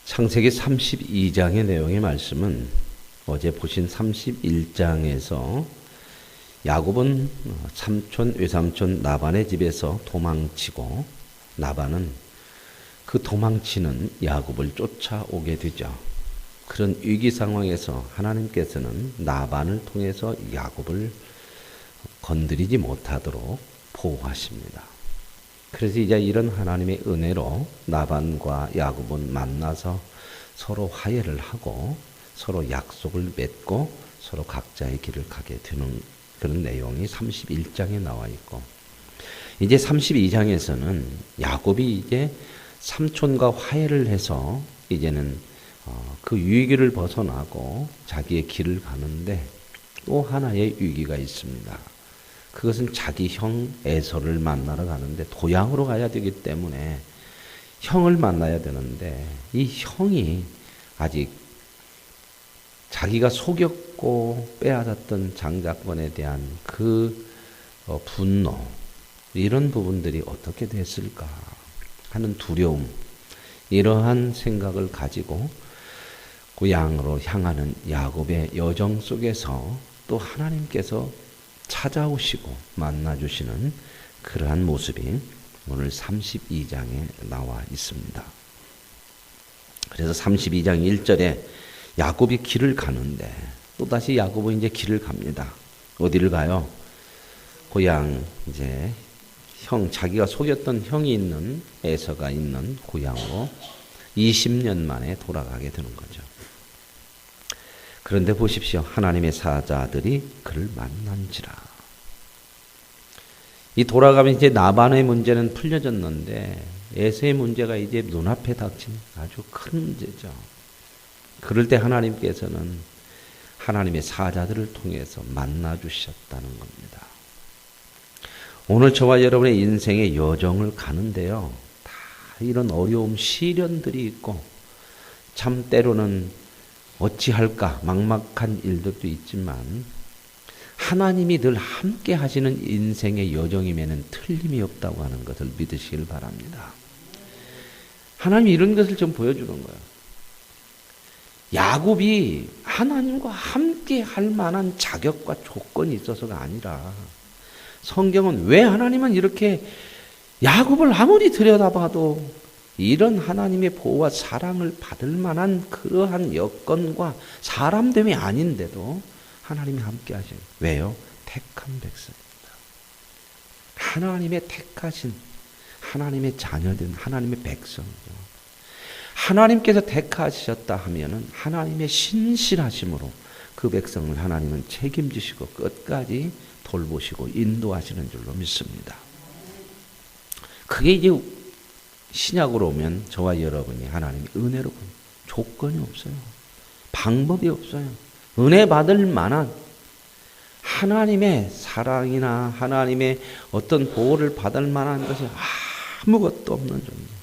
창세기 32장의 내용의 말씀은 어제 보신 31장에서 야곱은 삼촌, 외삼촌 라반의 집에서 도망치고 라반은 그 도망치는 야곱을 쫓아오게 되죠. 그런 위기 상황에서 하나님께서는 라반을 통해서 야곱을 건드리지 못하도록 보호하십니다. 그래서 이제 이런 하나님의 은혜로 라반과 야곱은 만나서 서로 화해를 하고 서로 약속을 맺고 서로 각자의 길을 가게 되는 그런 내용이 31장에 나와 있고, 이제 32장에서는 야곱이 이제 삼촌과 화해를 해서 이제는 그 위기를 벗어나고 자기의 길을 가는데 또 하나의 위기가 있습니다. 그것은 자기 형 에서를 만나러 가는데 고향으로 가야 되기 때문에 형을 만나야 되는데 이 형이 아직 자기가 속였고 빼앗았던 장자권에 대한 그 분노, 이런 부분들이 어떻게 됐을까 하는 두려움, 이러한 생각을 가지고 고향으로 향하는 야곱의 여정 속에서 또 하나님께서 찾아오시고 만나주시는 그러한 모습이 오늘 32장에 나와 있습니다. 그래서 32장 1절에 야곱이 길을 가는데 또다시 야곱은 이제 길을 갑니다. 어디를 가요? 고향, 이제 자기가 속였던 형이 있는 에서가 있는 고향으로 20년 만에 돌아가게 되는 거죠. 그런데 보십시오. 하나님의 사자들이 그를 만난지라. 이 돌아가면 이제 라반의 문제는 풀려졌는데 에서의 문제가 이제 눈앞에 닥친 아주 큰 문제죠. 그럴 때 하나님께서는 하나님의 사자들을 통해서 만나 주셨다는 겁니다. 오늘 저와 여러분의 인생의 여정을 가는데요, 다 이런 어려움, 시련들이 있고 참 때로는 어찌할까 막막한 일들도 있지만 하나님이 늘 함께 하시는 인생의 여정임에는 틀림이 없다고 하는 것을 믿으시길 바랍니다. 하나님이 이런 것을 좀 보여주는 거예요. 야곱이 하나님과 함께 할 만한 자격과 조건이 있어서가 아니라, 성경은 왜 하나님은 이렇게 야곱을 아무리 들여다봐도 이런 하나님의 보호와 사랑을 받을 만한 그러한 여건과 사람됨이 아닌데도 하나님이 함께 하셔요. 왜요? 택한 백성입니다. 하나님의 택하신, 하나님의 자녀된 하나님의 백성이죠. 하나님께서 택하셨다 하면은 하나님의 신실하심으로 그 백성을 하나님은 책임지시고 끝까지 돌보시고 인도하시는 줄로 믿습니다. 그게 이제 신약으로 오면 저와 여러분이 하나님의 은혜로 조건이 없어요. 방법이 없어요. 은혜 받을 만한 하나님의 사랑이나 하나님의 어떤 보호를 받을 만한 것이 아무것도 없는 존재.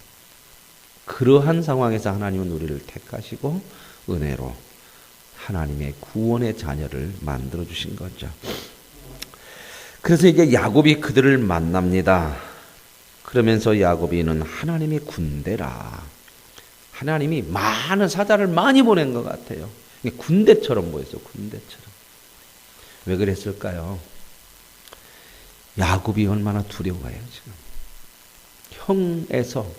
그러한 상황에서 하나님은 우리를 택하시고 은혜로 하나님의 구원의 자녀를 만들어 주신 거죠. 그래서 이제 야곱이 그들을 만납니다. 그러면서 야곱이는 하나님의 군대라. 하나님이 많은 사자를 많이 보낸 것 같아요. 군대처럼 보였어요. 군대처럼. 왜 그랬을까요? 야곱이 얼마나 두려워해요, 지금. 형에서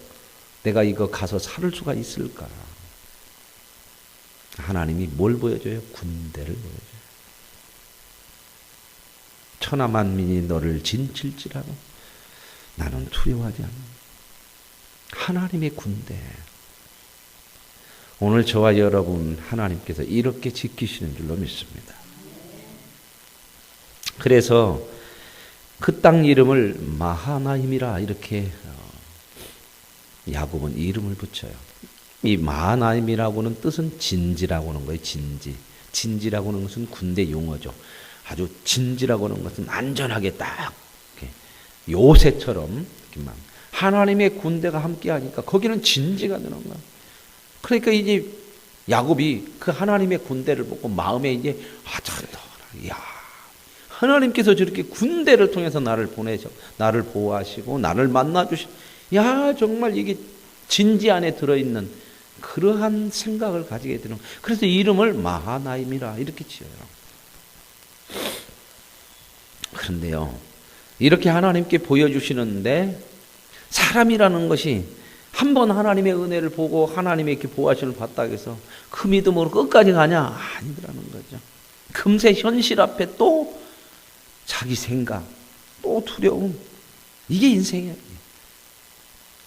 내가 이거 가서 살을 수가 있을까? 하나님이 뭘 보여줘요? 군대를 보여줘요. 천하만민이 너를 진칠지라도 나는 두려워하지 않는다. 하나님의 군대. 오늘 저와 여러분 하나님께서 이렇게 지키시는 줄로 믿습니다. 그래서 그 땅 이름을 마하나임이라 이렇게 야곱은 이름을 붙여요. 이 마하나임이라고는 뜻은 진지라고 하는 거예요. 진지. 진지라고 하는 것은 군대 용어죠. 아주 진지라고 하는 것은 안전하게 딱 요새처럼 하나님의 군대가 함께하니까 거기는 진지가 되는 거야. 그러니까 이제 야곱이 그 하나님의 군대를 보고 마음에 이제 야, 하나님께서 저렇게 군대를 통해서 나를 보내셔, 나를 보호하시고 나를 만나 주시. 야, 정말 이게 진지 안에 들어있는 그러한 생각을 가지게 되는. 그래서 이름을 마하나임이라 이렇게 지어요. 그런데요, 이렇게 하나님께 보여주시는데 사람이라는 것이 한 번 하나님의 은혜를 보고 하나님의 이렇게 보호하심을 받다 해서 그 믿음으로 끝까지 가냐? 아니더라는 거죠. 금세 현실 앞에 또 자기 생각, 또 두려움, 이게 인생이에요.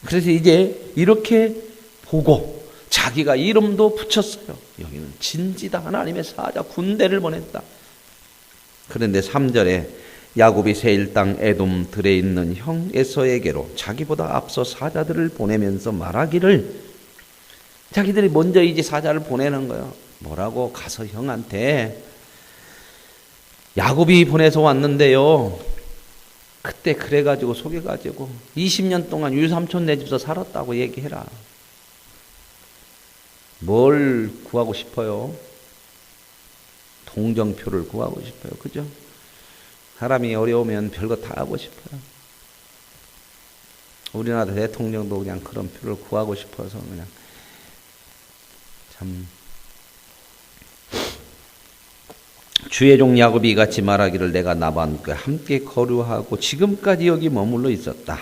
그래서 이제 이렇게 보고 자기가 이름도 붙였어요. 여기는 진지다, 하나님의 사자, 군대를 보냈다. 그런데 3절에 야곱이 세일 땅 에돔 들에 있는 형 에서에게로 자기보다 앞서 사자들을 보내면서 말하기를, 자기들이 먼저 이제 사자를 보내는 거예요. 뭐라고? 가서 형한테 야곱이 보내서 왔는데요, 그때 그래가지고 속여가지고 20년 동안 유삼촌 내 집에서 살았다고 얘기해라. 뭘 구하고 싶어요? 동정표를 구하고 싶어요. 그죠? 사람이 어려우면 별거 다 하고 싶어요. 우리나라 대통령도 그냥 그런 표를 구하고 싶어서 그냥 참. 주의 종 야곱이 같이 말하기를 내가 라반과 함께 거류하고 지금까지 여기 머물러 있었다.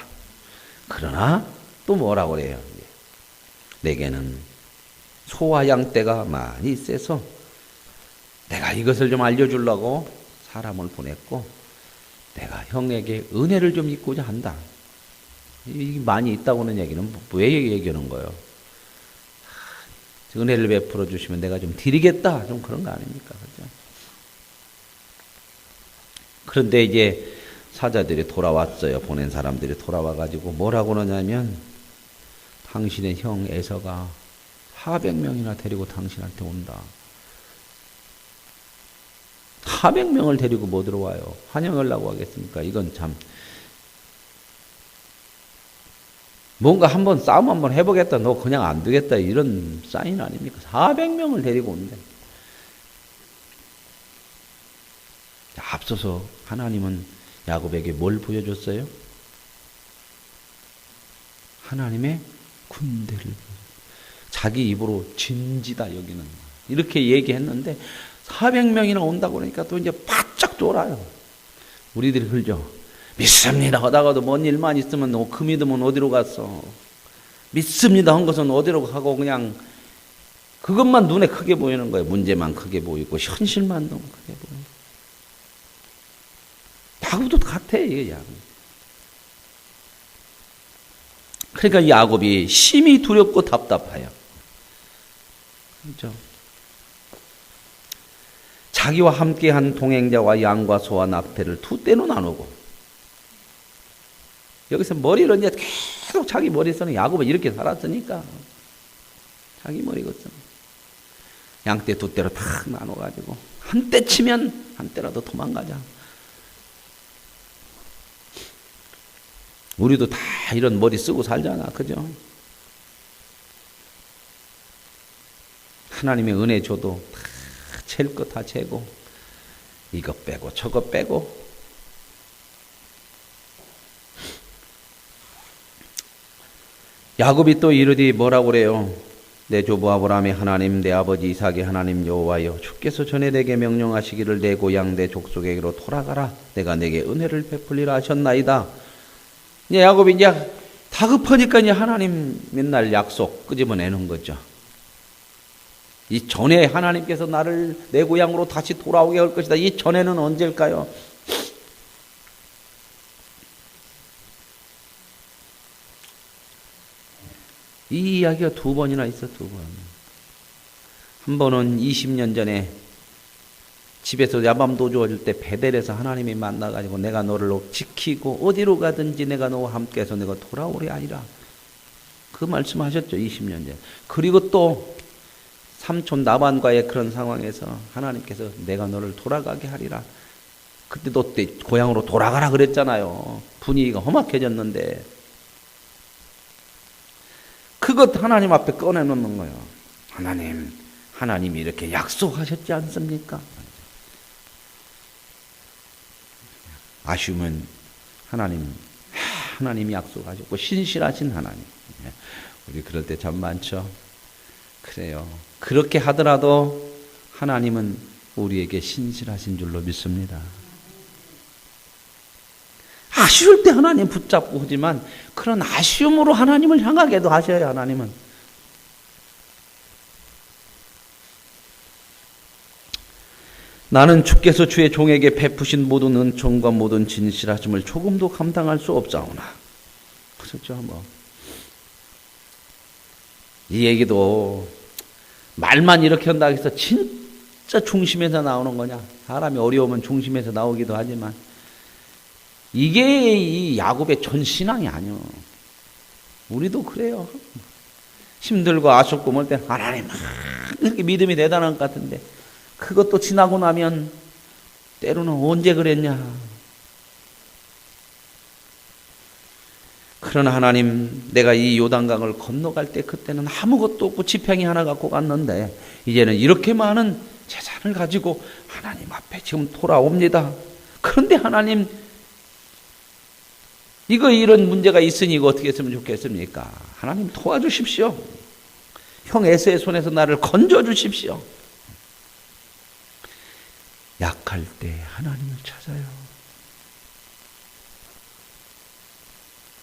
그러나 또 뭐라고 그래요? 내게는 소와 양떼가 많이 있어서 내가 이것을 좀 알려주려고 사람을 보냈고 내가 형에게 은혜를 좀 입고자 한다. 이 많이 있다고는 얘기는 왜 얘기하는 거예요? 은혜를 베풀어 주시면 내가 좀 드리겠다. 좀 그런 거 아닙니까? 그렇죠? 그런데 이제 사자들이 돌아왔어요. 보낸 사람들이 돌아와가지고 뭐라고 그러냐면 당신의 형 에서가 400명이나 데리고 당신한테 온다. 400명을 데리고 뭐 들어와요? 환영하려고 하겠습니까? 이건 참 뭔가 한번 싸움 한번 해보겠다. 너 그냥 안 되겠다. 이런 사인 아닙니까? 400명을 데리고 온대. 앞서서 하나님은 야곱에게 뭘 보여줬어요? 하나님의 군대를. 자기 입으로 진지다 여기는. 이렇게 얘기했는데 400명이나 온다고 그러니까 또 이제 바짝 쫄아요. 우리들이 그러죠. 믿습니다 하다가도 뭔 일만 있으면 그 믿음은 어디로 갔어. 믿습니다 한 것은 어디로 가고 그냥 그것만 눈에 크게 보이는 거예요. 문제만 크게 보이고 현실만 너무 크게 보이고. 야곱도 같아 이게 야곱. 그러니까 야곱이 심히 두렵고 답답해요. 그렇죠? 자기와 함께한 동행자와 양과 소와 낙태를 두 떼로 나누고 여기서 머리를 이제 계속 자기 머릿속에 야곱은 이렇게 살았으니까 자기 머리거든. 양떼 두 떼로 탁 나눠가지고 한 떼 치면 한 떼라도 도망가자. 우리도 다 이런 머리 쓰고 살잖아. 그죠? 하나님의 은혜 줘도 잴 거 다 재고 이거 빼고 저거 빼고. 야곱이 또 이르되 뭐라고 그래요? 내 조부 아브라함의 하나님 내 아버지 이삭의 하나님 여호와여 주께서 전에 내게 명령하시기를 내 고향 내 족속에게로 돌아가라. 내가 내게 은혜를 베풀리라 하셨나이다. 이제 야곱이 이제 다급하니까 이제 하나님 맨날 약속 끄집어내는 거죠. 이 전에 하나님께서 나를 내 고향으로 다시 돌아오게 할 것이다. 이 전에는 언제일까요? 이 이야기가 두 번이나 있어, 두 번. 한 번은 20년 전에 집에서 야밤도주 할 때 베델에서 하나님이 만나가지고 내가 너를 지키고 어디로 가든지 내가 너와 함께해서 내가 돌아오리 아니라. 그 말씀하셨죠, 20년 전에. 그리고 또 삼촌 나반과의 그런 상황에서 하나님께서 내가 너를 돌아가게 하리라. 그때도 고향으로 돌아가라 그랬잖아요. 분위기가 험악해졌는데 그것 하나님 앞에 꺼내놓는 거예요. 하나님이 이렇게 약속하셨지 않습니까? 아쉬우면 하나님이 약속하셨고 신실하신 하나님. 우리 그럴 때 참 많죠. 그래요. 그렇게 하더라도 하나님은 우리에게 신실하신 줄로 믿습니다. 아쉬울 때 하나님 붙잡고 하지만 그런 아쉬움으로 하나님을 향하게도 하셔요. 하나님은. 나는 주께서 주의 종에게 베푸신 모든 은총과 모든 진실하심을 조금도 감당할 수 없사오나. 그렇죠. 이 얘기도 말만 이렇게 한다고 해서 진짜 중심에서 나오는 거냐. 사람이 어려우면 중심에서 나오기도 하지만 이게 이 야곱의 전 신앙이 아니요. 우리도 그래요. 힘들고 아쉽고 뭘 때 하나님 이렇게 믿음이 대단한 것 같은데 그것도 지나고 나면 때로는 언제 그랬냐. 그러나 하나님, 내가 이 요단강을 건너갈 때 그때는 아무것도 없고 지팡이 하나 갖고 갔는데 이제는 이렇게 많은 재산을 가지고 하나님 앞에 지금 돌아옵니다. 그런데 하나님, 이런 문제가 있으니 이거 어떻게 했으면 좋겠습니까? 하나님 도와주십시오. 형 에서의 손에서 나를 건져주십시오. 약할 때 하나님을 찾아요.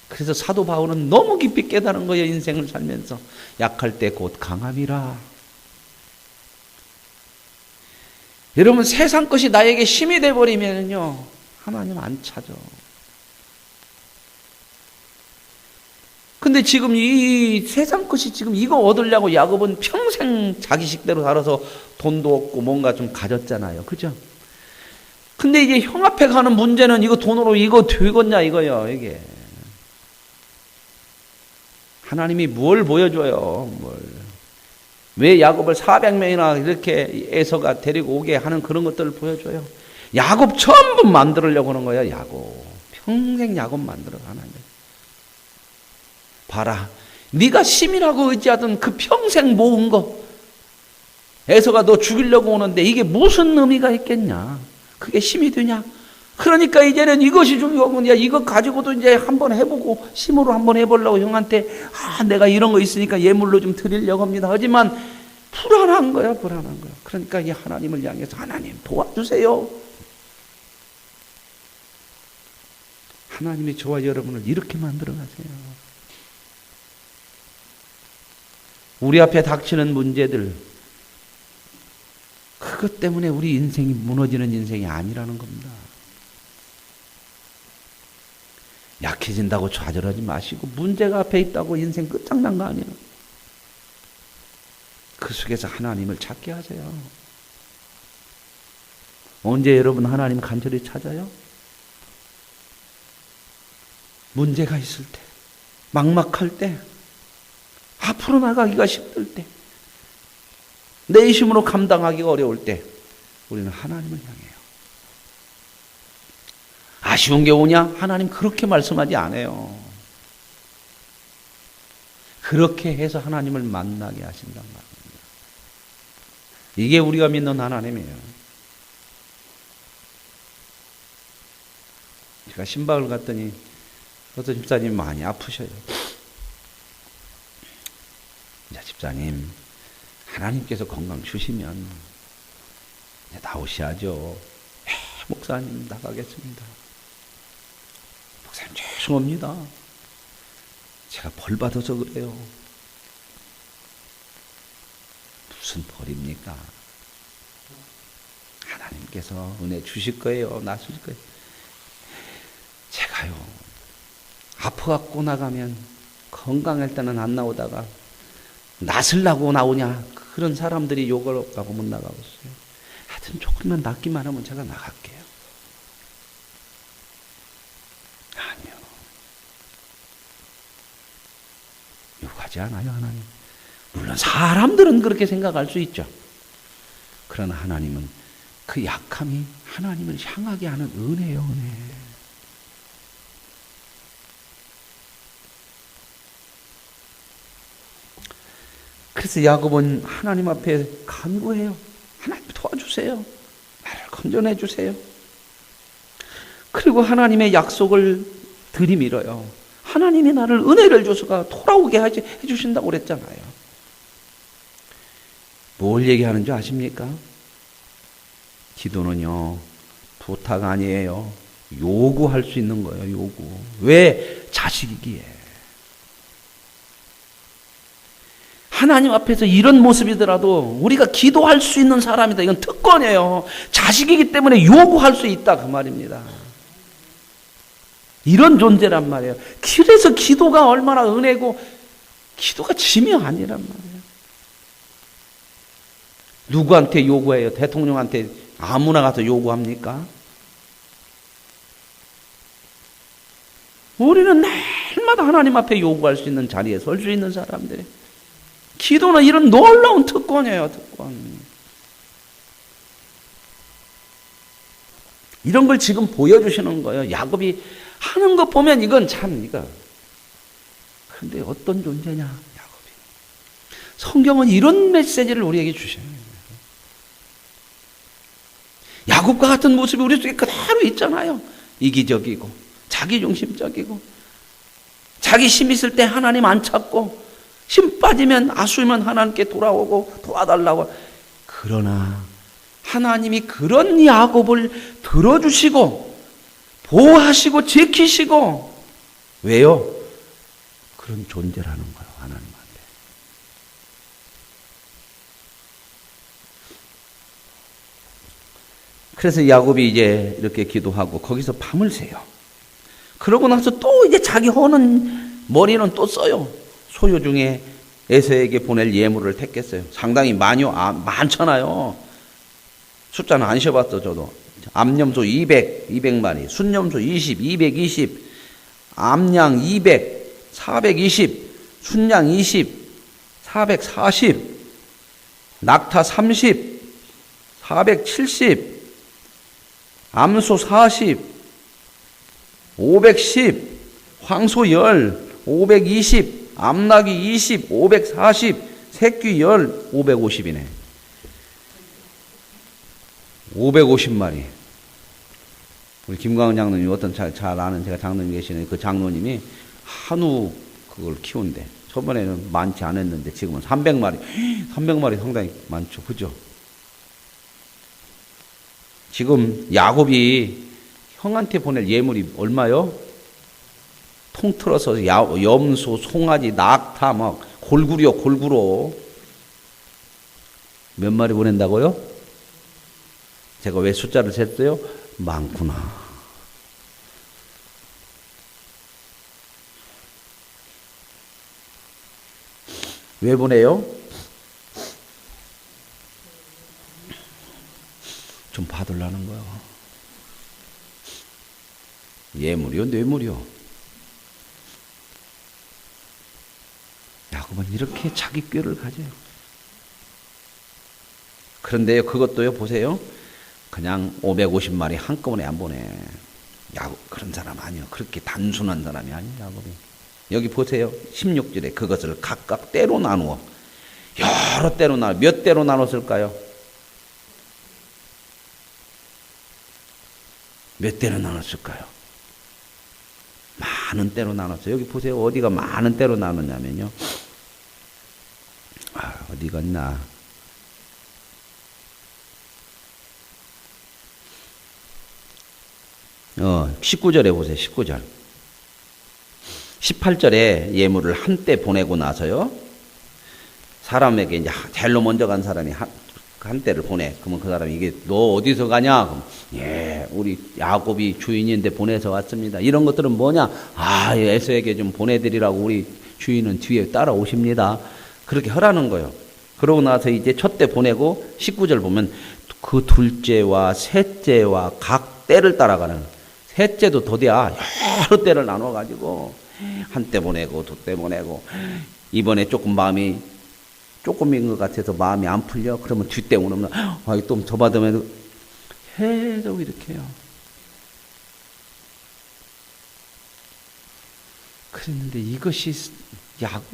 그래서 사도 바울은 너무 깊이 깨달은 거예요. 인생을 살면서. 약할 때 곧 강함이라. 여러분, 세상 것이 나에게 힘이 돼버리면요, 하나님 안 찾아. 근데 지금 이 세상 것이 지금 이거 얻으려고 야곱은 평생 자기 식대로 살아서 돈도 없고 뭔가 좀 가졌잖아요. 그죠? 근데 이제 형 앞에 가는 문제는 이거 돈으로 이거 되겠냐 이거요. 이게. 하나님이 뭘 보여줘요. 왜 야곱을 400명이나 이렇게 에서가 데리고 오게 하는 그런 것들을 보여줘요. 야곱 전부 만들려고 하는 거예요. 야곱. 평생 야곱 만들어가는 거예요. 봐라. 네가 심이라고 의지하던 그 평생 모은 거 에서가 너 죽이려고 오는데 이게 무슨 의미가 있겠냐. 그게 힘이 되냐. 그러니까 이제는 이것이 중요하고 이것 가지고도 이제 한번 해보고 심으로 한번 해보려고 형한테 내가 이런 거 있으니까 예물로 좀 드리려고 합니다. 하지만 불안한 거야. 불안한 거야. 그러니까 이 하나님을 향해서 하나님 도와주세요. 하나님이 저와 여러분을 이렇게 만들어 가세요. 우리 앞에 닥치는 문제들, 그것 때문에 우리 인생이 무너지는 인생이 아니라는 겁니다. 약해진다고 좌절하지 마시고 문제가 앞에 있다고 인생 끝장난 거 아니에요. 그 속에서 하나님을 찾게 하세요. 언제 여러분 하나님 간절히 찾아요? 문제가 있을 때, 막막할 때, 앞으로 나가기가 힘들 때, 내 힘으로 감당하기가 어려울 때 우리는 하나님을 향해요. 아쉬운 게 오냐? 하나님 그렇게 말씀하지 않아요. 그렇게 해서 하나님을 만나게 하신단 말입니다. 이게 우리가 믿는 하나님이에요. 제가 신방을 갔더니 어떤 집사님이 많이 아프셔요. 자, 집사님, 하나님께서 건강 주시면 이제 나오셔야죠. 목사님 나가겠습니다. 목사님 죄송합니다. 제가 벌 받아서 그래요. 무슨 벌입니까? 하나님께서 은혜 주실 거예요. 나실 거예요. 제가요, 아파갖고 나가면 건강할 때는 안 나오다가 낫으려고 나오냐, 그런 사람들이 욕을 하고 못 나가고 있어요. 하여튼 조금만 낫기만 하면 제가 나갈게요. 아니요. 욕하지 않아요, 하나님. 물론 사람들은 그렇게 생각할 수 있죠. 그러나 하나님은 그 약함이 하나님을 향하게 하는 은혜예요, 은혜. 그래서 야곱은 하나님 앞에 간구해요. 하나님 도와주세요. 나를 건져내 주세요. 그리고 하나님의 약속을 들이밀어요. 하나님이 나를 은혜를 줘서가 돌아오게 해주신다고 그랬잖아요. 뭘 얘기하는 줄 아십니까? 기도는요, 부탁 아니에요. 요구할 수 있는 거예요, 요구. 왜? 자식이기에. 하나님 앞에서 이런 모습이더라도 우리가 기도할 수 있는 사람이다. 이건 특권이에요. 자식이기 때문에 요구할 수 있다. 그 말입니다. 이런 존재란 말이에요. 그래서 기도가 얼마나 은혜고 기도가 짐이 아니란 말이에요. 누구한테 요구해요? 대통령한테 아무나 가서 요구합니까? 우리는 날마다 하나님 앞에 요구할 수 있는 자리에 설 수 있는 사람들이. 기도는 이런 놀라운 특권이에요, 특권. 이런 걸 지금 보여주시는 거예요. 야곱이 하는 거 보면 이건 참, 이거. 그런데 어떤 존재냐, 야곱이. 성경은 이런 메시지를 우리에게 주셔요. 야곱과 같은 모습이 우리 속에 그대로 있잖아요. 이기적이고, 자기중심적이고, 자기 힘 있을 때 하나님 안 찾고, 힘 빠지면 아수면 하나님께 돌아오고 도와달라고. 그러나 하나님이 그런 야곱을 들어주시고 보호하시고 지키시고. 왜요? 그런 존재라는 거예요, 하나님한테. 그래서 야곱이 이제 이렇게 기도하고 거기서 밤을 새요. 그러고 나서 또 이제 자기 허는 머리는 또 써요. 소유 중에 에서에게 보낼 예물을 택했어요. 상당히 많잖아요. 숫자는 안 쉬어봤어, 저도. 암염소 200마리, 순염소 220, 암양 200, 420, 순양 20, 440, 낙타 30, 470, 암소 40, 510, 황소 10, 520, 암낙이 20, 540, 새끼 10, 550이네. 550마리. 우리 김광은 장로님, 어떤 잘 아는 제가 장로님 계시는 그 장로님이 한우 그걸 키운대. 저번에는 많지 않았는데 지금은 300마리. 300마리 상당히 많죠. 그죠? 지금 야곱이 형한테 보낼 예물이 얼마요? 통틀어서 염소, 송아지, 낙타, 막 골구리요, 골구로. 몇 마리 보낸다고요? 제가 왜 숫자를 셌어요? 많구나. 왜 보내요? 좀 받으려는 거예요. 예물이요, 뇌물이요. 야곱은 이렇게 자기 꾀를 가져요. 그런데요, 그것도요, 보세요. 그냥 550마리 한꺼번에 안 보내. 야곱 그런 사람 아니요. 그렇게 단순한 사람이 아니에요, 야곱이. 여기 보세요. 16절에 그것을 각각 때로 나누어. 여러 때로 나누어. 몇 때로 나눴을까요? 몇 때로 나눴을까요? 많은 때로 나눴어요. 여기 보세요. 어디가 많은 때로 나눴냐면요. 어디 갔나? 19절에 보세요. 19절. 18절에 예물을 한때 보내고 나서요. 사람에게 이제 제일로 먼저 간 사람이 한 때를 보내. 그러면 그 사람이 이게 너 어디서 가냐? 그럼 예, 우리 야곱이 주인인데 보내서 왔습니다. 이런 것들은 뭐냐? 에서에게 좀 보내드리라고 우리 주인은 뒤에 따라오십니다. 그렇게 하라는 거예요. 그러고 나서 이제 첫 때 보내고 19절 보면 그 둘째와 셋째와 각 때를 따라가는. 셋째도 더디야. 여러 때를 나눠가지고 한 때 보내고 두 때 보내고 이번에 조금 마음이 조금인 것 같아서 마음이 안 풀려. 그러면 뒷때 오면 또 더 받으면 계속 이렇게 해요. 그랬는데 이것이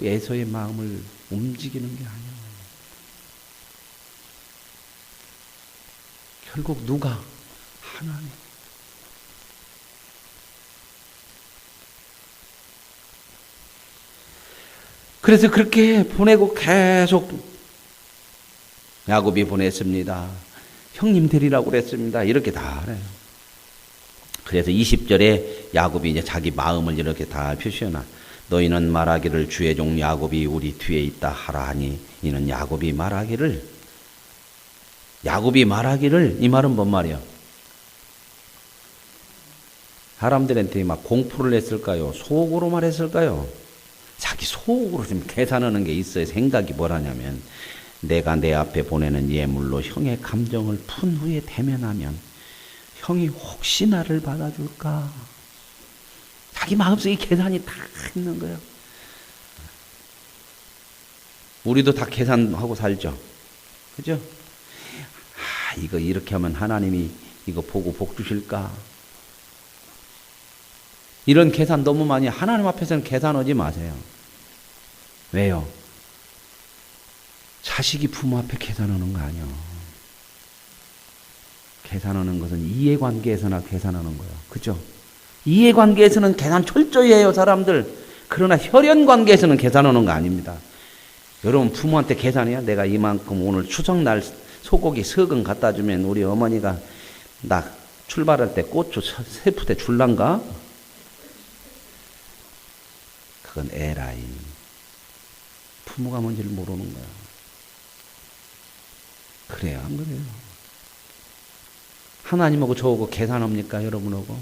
에서의 마음을 움직이는 게 아니에요. 결국 누가? 하나님. 그래서 그렇게 보내고 계속 야곱이 보냈습니다. 형님 데리라고 그랬습니다. 이렇게 다 알아요. 그래서 20절에 야곱이 이제 자기 마음을 이렇게 다 표시해놔. 너희는 말하기를 주의 종 야곱이 우리 뒤에 있다 하라 하니 이는 야곱이 말하기를 이 말은 뭔 말이야? 사람들한테 막 공포를 했을까요? 속으로 말했을까요? 자기 속으로 좀 계산하는 게 있어요. 생각이 뭐라냐면 내가 내 앞에 보내는 예물로 형의 감정을 푼 후에 대면하면 형이 혹시 나를 받아줄까? 자기 마음속에 계산이 다 있는 거예요. 우리도 다 계산하고 살죠. 그죠? 이거 이렇게 하면 하나님이 이거 보고 복 주실까? 이런 계산 너무 많이 하나님 앞에서는 계산하지 마세요. 왜요? 자식이 부모 앞에 계산하는 거 아니야. 계산하는 것은 이해관계에서나 계산하는 거야. 그죠? 이해관계에서는 계산 철저히 해요, 사람들. 그러나 혈연관계에서는 계산하는 거 아닙니다. 여러분 부모한테 계산해요? 내가 이만큼 오늘 추석날 소고기 석은 갖다 주면 우리 어머니가 나 출발할 때 고추 세푸대 줄란가? 그건 에라이. 부모가 뭔지를 모르는 거야. 그래요, 안 그래요? 하나님하고 저하고 계산합니까, 여러분하고?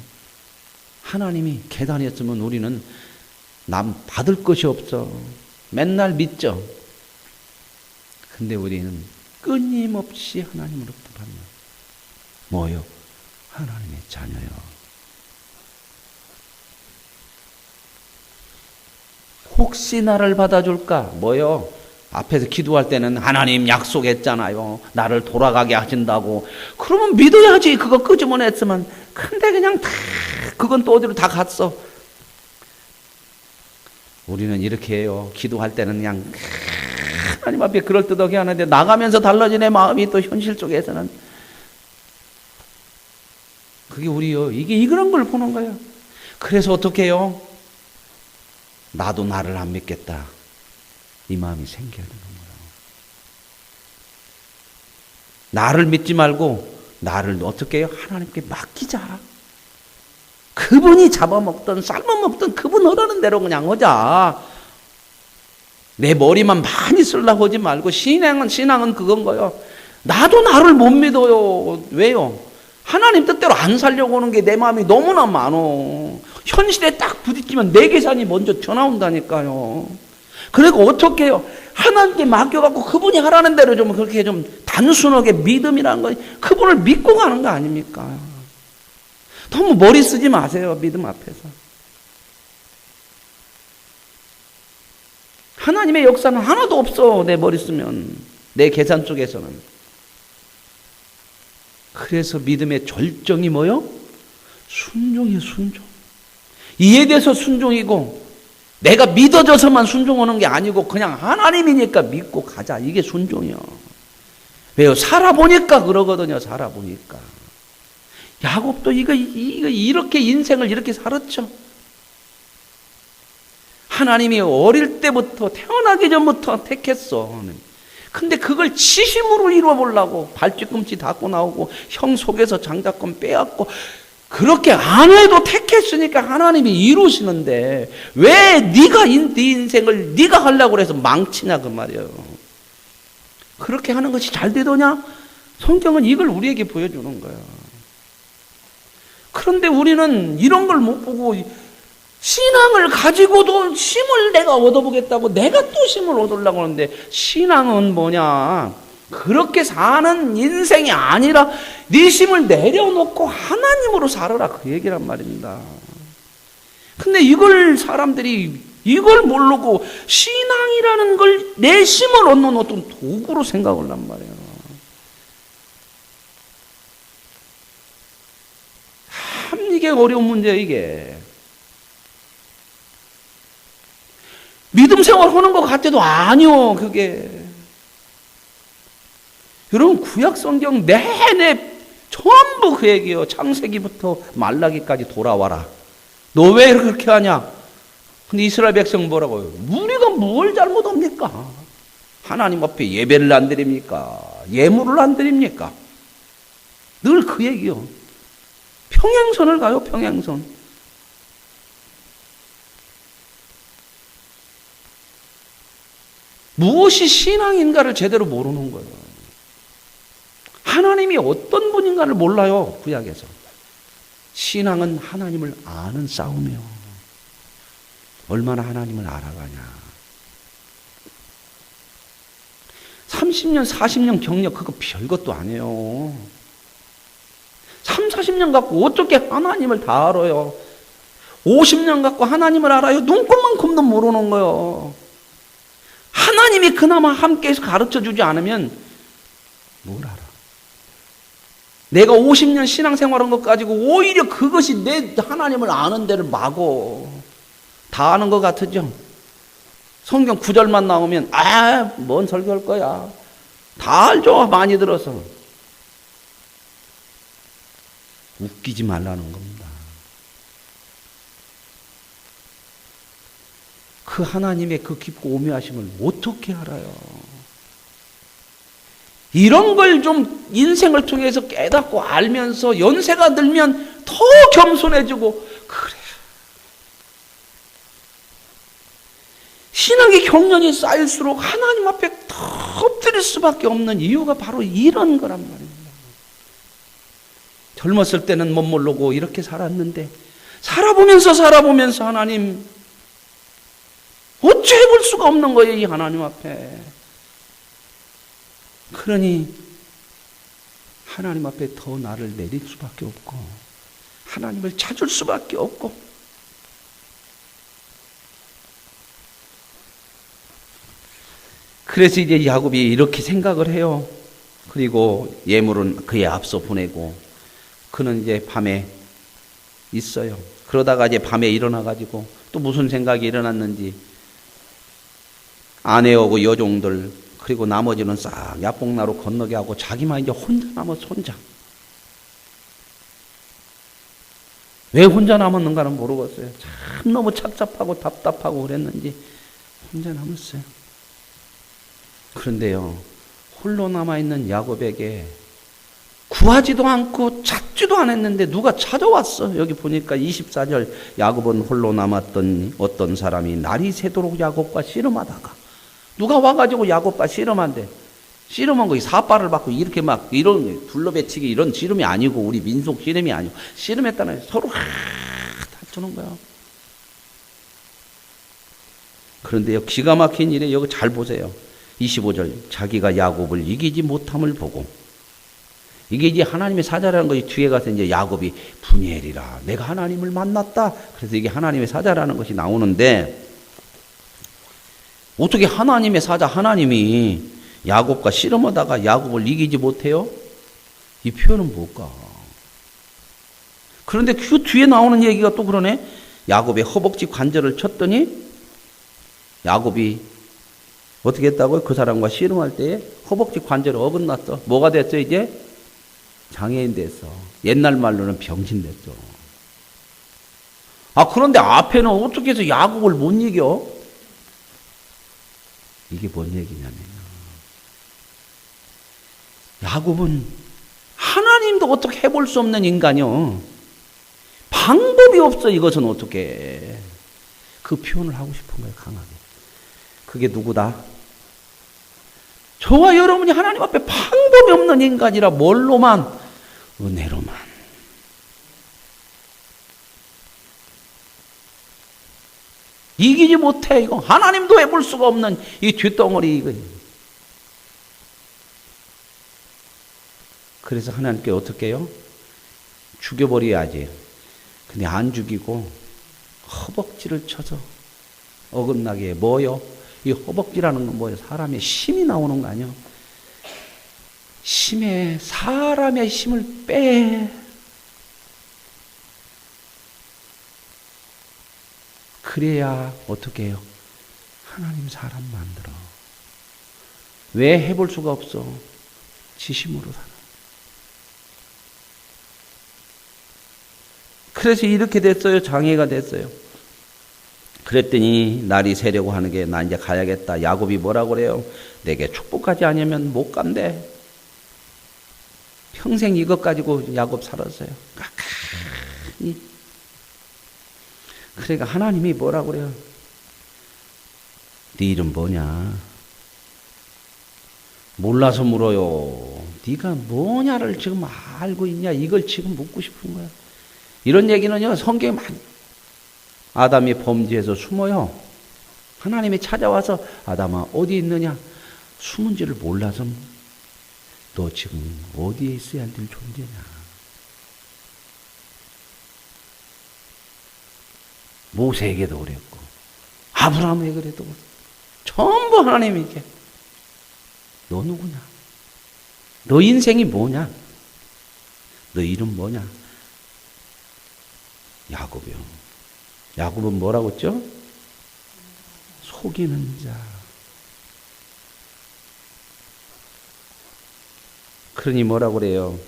하나님이 계산했으면 우리는 남 받을 것이 없어. 맨날 믿죠. 근데 우리는 끊임없이 하나님으로부터 받는 뭐요? 하나님의 자녀요. 혹시 나를 받아줄까? 뭐요? 앞에서 기도할 때는 하나님 약속했잖아요. 나를 돌아가게 하신다고. 그러면 믿어야지. 그거 끄집어냈으면. 근데 그냥 다 그건 또 어디로 다 갔어. 우리는 이렇게 해요. 기도할 때는 그냥 하나님 앞에 그럴듯하게 하는데 나가면서 달라진 내 마음이 또 현실 쪽에서는 그게 우리요. 이런 걸 보는 거예요. 그래서 어떻게 해요? 나도 나를 안 믿겠다. 이 마음이 생겨야 되는 거예요. 나를 믿지 말고 나를 어떻게 해요? 하나님께 맡기자. 그분이 잡아먹든 삶아먹든 그분 하라는 대로 그냥 하자. 내 머리만 많이 쓰려고 하지 말고 신앙은 그건 거예요. 나도 나를 못 믿어요. 왜요? 하나님 뜻대로 안 살려고 하는 게 내 마음이 너무나 많어. 현실에 딱 부딪히면 내 계산이 먼저 튀어나온다니까요. 그리고 어떻게 해요? 하나님께 맡겨갖고 그분이 하라는 대로 좀 그렇게 좀 단순하게 믿음이라는 거 그분을 믿고 가는 거 아닙니까? 너무 머리 쓰지 마세요. 믿음 앞에서. 하나님의 역사는 하나도 없어. 내 머리 쓰면. 내 계산 쪽에서는. 그래서 믿음의 절정이 뭐요? 순종이에요. 순종. 이에 대해서 순종이고 내가 믿어져서만 순종하는 게 아니고 그냥 하나님이니까 믿고 가자. 이게 순종이요. 왜요? 살아보니까 그러거든요. 살아보니까. 야곱도 이렇게 인생을 이렇게 살았죠. 하나님이 어릴 때부터 태어나기 전부터 택했어. 근데 그걸 치심으로 이루어보려고 발뒤꿈치 닫고 나오고 형 속에서 장자권 빼앗고 그렇게 안 해도 택했으니까 하나님이 이루시는데 왜 네가 네 인생을 네가 하려고 해서 망치냐 그 말이에요. 그렇게 하는 것이 잘 되더냐? 성경은 이걸 우리에게 보여주는 거야. 그런데 우리는 이런 걸 못 보고 신앙을 가지고도 힘을 내가 얻어보겠다고 내가 또 힘을 얻으려고 하는데 신앙은 뭐냐? 그렇게 사는 인생이 아니라 네 힘을 내려놓고 하나님으로 살아라 그 얘기란 말입니다. 근데 이걸 사람들이 이걸 모르고 신앙이라는 걸 내 힘을 얻는 어떤 도구로 생각을 한단 말이에요. 참 이게 어려운 문제예요 이게. 믿음 생활 하는 것 같아도 아니요 그게. 여러분 구약 성경 내내 전부 그 얘기예요. 창세기부터 말라기까지 돌아와라. 너 왜 그렇게 하냐? 근데 이스라엘 백성 뭐라고요? 우리가 뭘 잘못합니까? 하나님 앞에 예배를 안 드립니까? 예물을 안 드립니까? 늘 그 얘기요. 평행선을 가요, 평행선. 무엇이 신앙인가를 제대로 모르는 거예요. 하나님이 어떤 분인가를 몰라요, 구약에서. 신앙은 하나님을 아는 싸움이요. 얼마나 하나님을 알아가냐. 30년, 40년 경력 그거 별것도 아니에요. 3, 40년 갖고 어떻게 하나님을 다 알아요. 50년 갖고 하나님을 알아요. 눈꼽만큼도 모르는 거예요. 하나님이 그나마 함께해서 가르쳐주지 않으면 뭘 알아. 내가 50년 신앙생활한 것 가지고 오히려 그것이 내 하나님을 아는 데를 막어. 다 아는 것 같으죠? 성경 구절만 나오면 뭔 설교할 거야. 다 알죠. 많이 들어서. 웃기지 말라는 겁니다. 그 하나님의 그 깊고 오묘하심을 어떻게 알아요? 이런 걸 좀 인생을 통해서 깨닫고 알면서 연세가 들면 더 겸손해지고 그래. 신앙의 경련이 쌓일수록 하나님 앞에 더 엎드릴 수밖에 없는 이유가 바로 이런 거란 말입니다. 젊었을 때는 못 모르고 이렇게 살았는데 살아보면서 하나님 어찌 해볼 수가 없는 거예요, 이 하나님 앞에. 그러니 하나님 앞에 더 나를 내릴 수밖에 없고 하나님을 찾을 수밖에 없고 그래서 이제 야곱이 이렇게 생각을 해요. 그리고 예물은 그에 앞서 보내고 그는 이제 밤에 있어요. 그러다가 이제 밤에 일어나가지고 또 무슨 생각이 일어났는지 아내하고 여종들 그리고 나머지는 싹 야복나루 건너게 하고 자기만 이제 혼자 남았어. 혼자. 왜 혼자 남았는가는 모르겠어요. 참 너무 착잡하고 답답하고 그랬는지 혼자 남았어요. 그런데요, 홀로 남아있는 야곱에게 구하지도 않고 찾지도 않았는데 누가 찾아왔어. 여기 보니까 24절 야곱은 홀로 남았던 어떤 사람이 날이 새도록 야곱과 씨름하다가 누가 와가지고 야곱과 씨름한대. 씨름한 거 사빠를 받고 이렇게 막 이런 둘러배치기 이런 씨름이 아니고 우리 민속 씨름이 아니고 씨름했다는 서로 다투는 거야. 그런데요, 기가 막힌 일에 여기 잘 보세요. 25절 자기가 야곱을 이기지 못함을 보고 이게 이제 하나님의 사자라는 것이 뒤에 가서 이제 야곱이 분이엘이라 내가 하나님을 만났다. 그래서 이게 하나님의 사자라는 것이 나오는데 어떻게 하나님의 사자 하나님이 야곱과 씨름하다가 야곱을 이기지 못해요? 이 표현은 뭘까? 그런데 그 뒤에 나오는 얘기가 또 그러네. 야곱의 허벅지 관절을 쳤더니 야곱이 어떻게 했다고요? 그 사람과 씨름할 때에 허벅지 관절을 어긋났어. 뭐가 됐어 이제? 장애인 됐어. 옛날 말로는 병신 됐죠. 그런데 앞에는 어떻게 해서 야곱을 못 이겨? 이게 뭔 얘기냐면요. 야곱은 하나님도 어떻게 해볼 수 없는 인간이요. 방법이 없어. 이것은 어떻게. 그 표현을 하고 싶은 거예요. 강하게. 그게 누구다? 저와 여러분이 하나님 앞에 방법이 없는 인간이라 뭘로만? 은혜로만. 이기지 못해. 이거 하나님도 해볼 수가 없는 이 뒷덩어리 이거. 그래서 하나님께 어떻게 해요? 죽여버려야지. 근데 안 죽이고 허벅지를 쳐서 어긋나게 해. 뭐요? 이 허벅지라는 건 뭐예요? 사람의 힘이 나오는 거 아니에요? 힘에 사람의 힘을 빼. 그래야 어떻게 해요? 하나님 사람 만들어. 왜 해볼 수가 없어? 지심으로 살아. 그래서 이렇게 됐어요. 장애가 됐어요. 그랬더니 날이 새려고 하는 게 나 이제 가야겠다. 야곱이 뭐라고 그래요? 내게 축복하지 않으면 못 간대. 평생 이것 가지고 야곱 살았어요. 그러니까 하나님이 뭐라고 그래요? 네 이름 뭐냐? 몰라서 물어요. 네가 뭐냐를 지금 알고 있냐? 이걸 지금 묻고 싶은 거야. 이런 얘기는요, 성경에 많이. 아담이 범죄해서 숨어요. 하나님이 찾아와서 아담아 어디 있느냐? 숨은지를 몰라서 너 지금 어디에 있어야 될 존재냐? 모세에게도 그랬고 아브라함에게 그래도 전부 하나님에게 너 누구냐? 너 인생이 뭐냐? 너 이름 뭐냐? 야곱이요. 야곱은 뭐라고 했죠? 속이는 자. 그러니 뭐라고 그래요?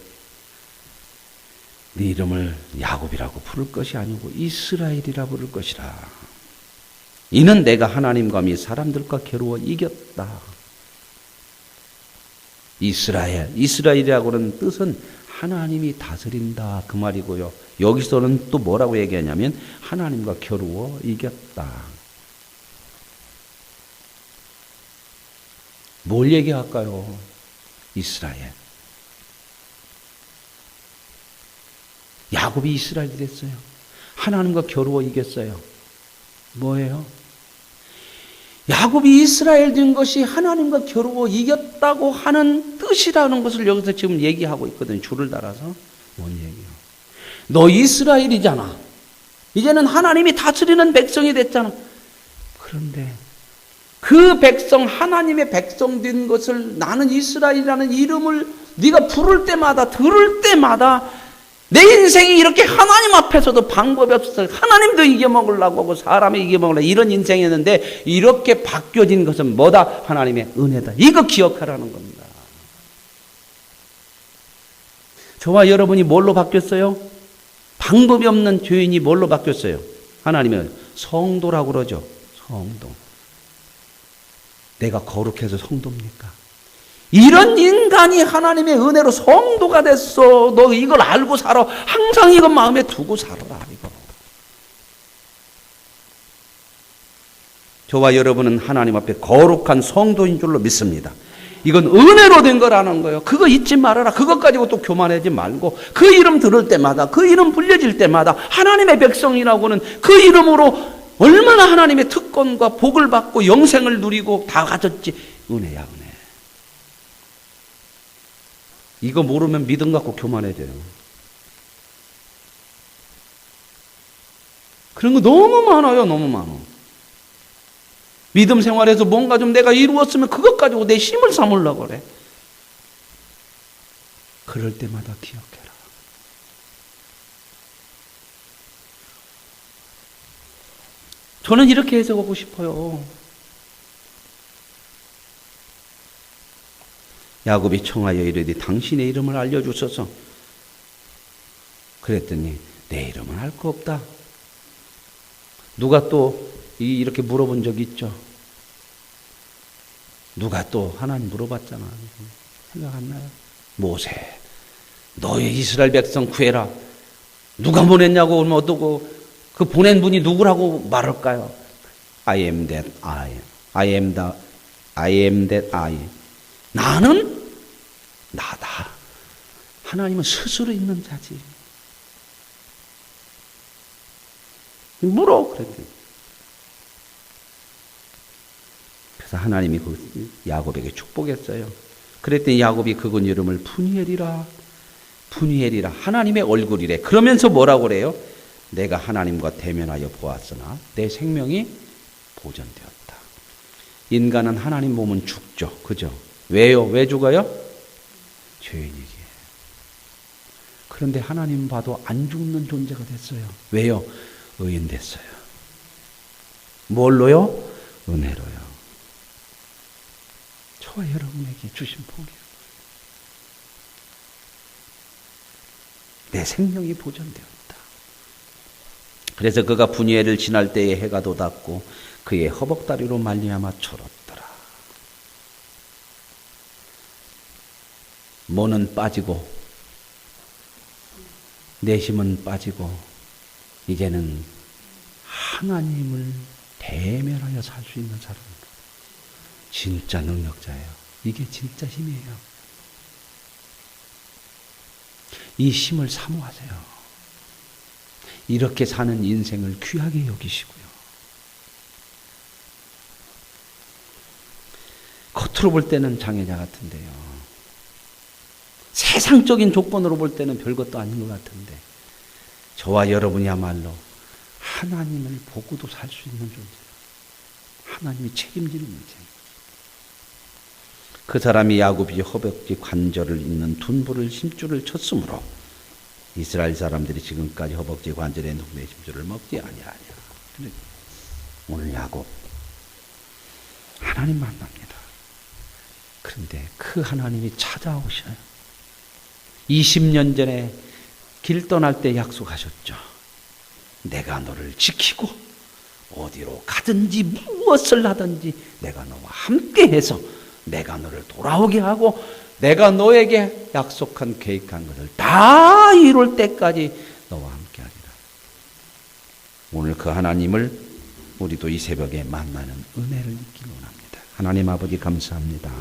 네 이름을 야곱이라고 부를 것이 아니고 이스라엘이라 부를 것이라. 이는 내가 하나님과 및 사람들과 겨루어 이겼다. 이스라엘이라고는 뜻은 하나님이 다스린다 그 말이고요. 여기서는 또 뭐라고 얘기하냐면 하나님과 겨루어 이겼다. 뭘 얘기할까요? 이스라엘. 야곱이 이스라엘이 됐어요. 하나님과 겨루어 이겼어요. 뭐예요? 야곱이 이스라엘 된 것이 하나님과 겨루어 이겼다고 하는 뜻이라는 것을 여기서 지금 얘기하고 있거든요. 줄을 달아서. 뭔 얘기요? 너 이스라엘이잖아. 이제는 하나님이 다스리는 백성이 됐잖아. 그런데 그 백성, 하나님의 백성 된 것을 나는 이스라엘이라는 이름을 네가 부를 때마다, 들을 때마다 내 인생이 이렇게 하나님 앞에서도 방법이 없어서 하나님도 이겨먹으려고 하고 사람을 이겨먹으려고 이런 인생이었는데 이렇게 바뀌어진 것은 뭐다? 하나님의 은혜다. 이거 기억하라는 겁니다. 저와 여러분이 뭘로 바뀌었어요? 방법이 없는 죄인이 뭘로 바뀌었어요? 하나님은 성도라고 그러죠. 성도. 내가 거룩해서 성도입니까? 이런 인간이 하나님의 은혜로 성도가 됐어. 너 이걸 알고 살아. 항상 이거 마음에 두고 살아라. 이거. 저와 여러분은 하나님 앞에 거룩한 성도인 줄로 믿습니다. 이건 은혜로 된 거라는 거예요. 그거 잊지 말아라. 그것 가지고 또 교만하지 말고 그 이름 들을 때마다 그 이름 불려질 때마다 하나님의 백성이라고는 그 이름으로 얼마나 하나님의 특권과 복을 받고 영생을 누리고 다 가졌지. 은혜야 은혜. 이거 모르면 믿음 갖고 교만해져요. 그런 거 너무 많아요. 너무 많아. 믿음 생활에서 뭔가 좀 내가 이루었으면 그것 가지고 내 힘을 삼으려고 그래. 그럴 때마다 기억해라. 저는 이렇게 해석하고 싶어요. 야곱이 청하여 이르되 당신의 이름을 알려주소서. 그랬더니 내 이름은 알 거 없다. 누가 또 이렇게 물어본 적 있죠? 누가 또 하나님 물어봤잖아. 생각 안 나요? 모세, 너의 이스라엘 백성 구해라. 누가 보냈냐고 그러면 어떠고 그 보낸 분이 누구라고 말할까요? I am that I am. I am that I. 나는 나다. 하나님은 스스로 있는 자지. 물어 그랬더니. 그래서 하나님이 그 야곱에게 축복했어요. 그랬더니 야곱이 그분 이름을 푸니엘이라. 푸니엘이라. 하나님의 얼굴이래. 그러면서 뭐라고 그래요? 내가 하나님과 대면하여 보았으나 내 생명이 보존되었다. 인간은 하나님 보면 죽죠. 그죠? 왜요? 왜 죽어요? 죄인이기에. 그런데 하나님 봐도 안 죽는 존재가 됐어요. 왜요? 의인 됐어요. 뭘로요? 은혜로요. 저와 여러분에게 주신 복이에요. 내 생명이 보존되었다. 그래서 그가 분이엘을 지날 때에 해가 돋았고 그의 허벅다리로 말미암아 졸었더라. 모는 빠지고 내심은 빠지고 이제는 하나님을 대면하여 살 수 있는 사람. 진짜 능력자예요. 이게 진짜 힘이에요. 이 힘을 사모하세요. 이렇게 사는 인생을 귀하게 여기시고요. 겉으로 볼 때는 장애자 같은데요. 세상적인 조건으로 볼 때는 별것도 아닌 것 같은데 저와 여러분이야말로 하나님을 보고도 살 수 있는 존재예요. 하나님이 책임지는 인생. 그 사람이 야곱이 허벅지 관절을 잇는 둔부를 힘줄을 쳤으므로 이스라엘 사람들이 지금까지 허벅지 관절에 누구의 힘줄을 먹지 아니하냐. 오늘 야곱 하나님 만납니다. 그런데 그 하나님이 찾아오셔요. 20년 전에 길 떠날 때 약속하셨죠. 내가 너를 지키고 어디로 가든지 무엇을 하든지 내가 너와 함께해서 내가 너를 돌아오게 하고 내가 너에게 약속한 계획한 것을 다 이룰 때까지 너와 함께하리라. 오늘 그 하나님을 우리도 이 새벽에 만나는 은혜를 잊기 원합니다. 하나님 아버지 감사합니다.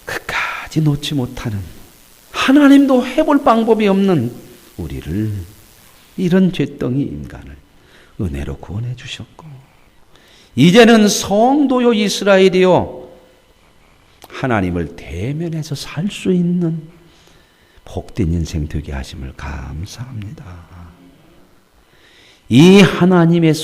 끝까지 놓지 못하는 하나님도 해볼 방법이 없는 우리를 이런 죄덩이 인간을 은혜로 구원해 주셨고 이제는 성도요 이스라엘이요 하나님을 대면해서 살 수 있는 복된 인생 되게 하심을 감사합니다. 이 하나님의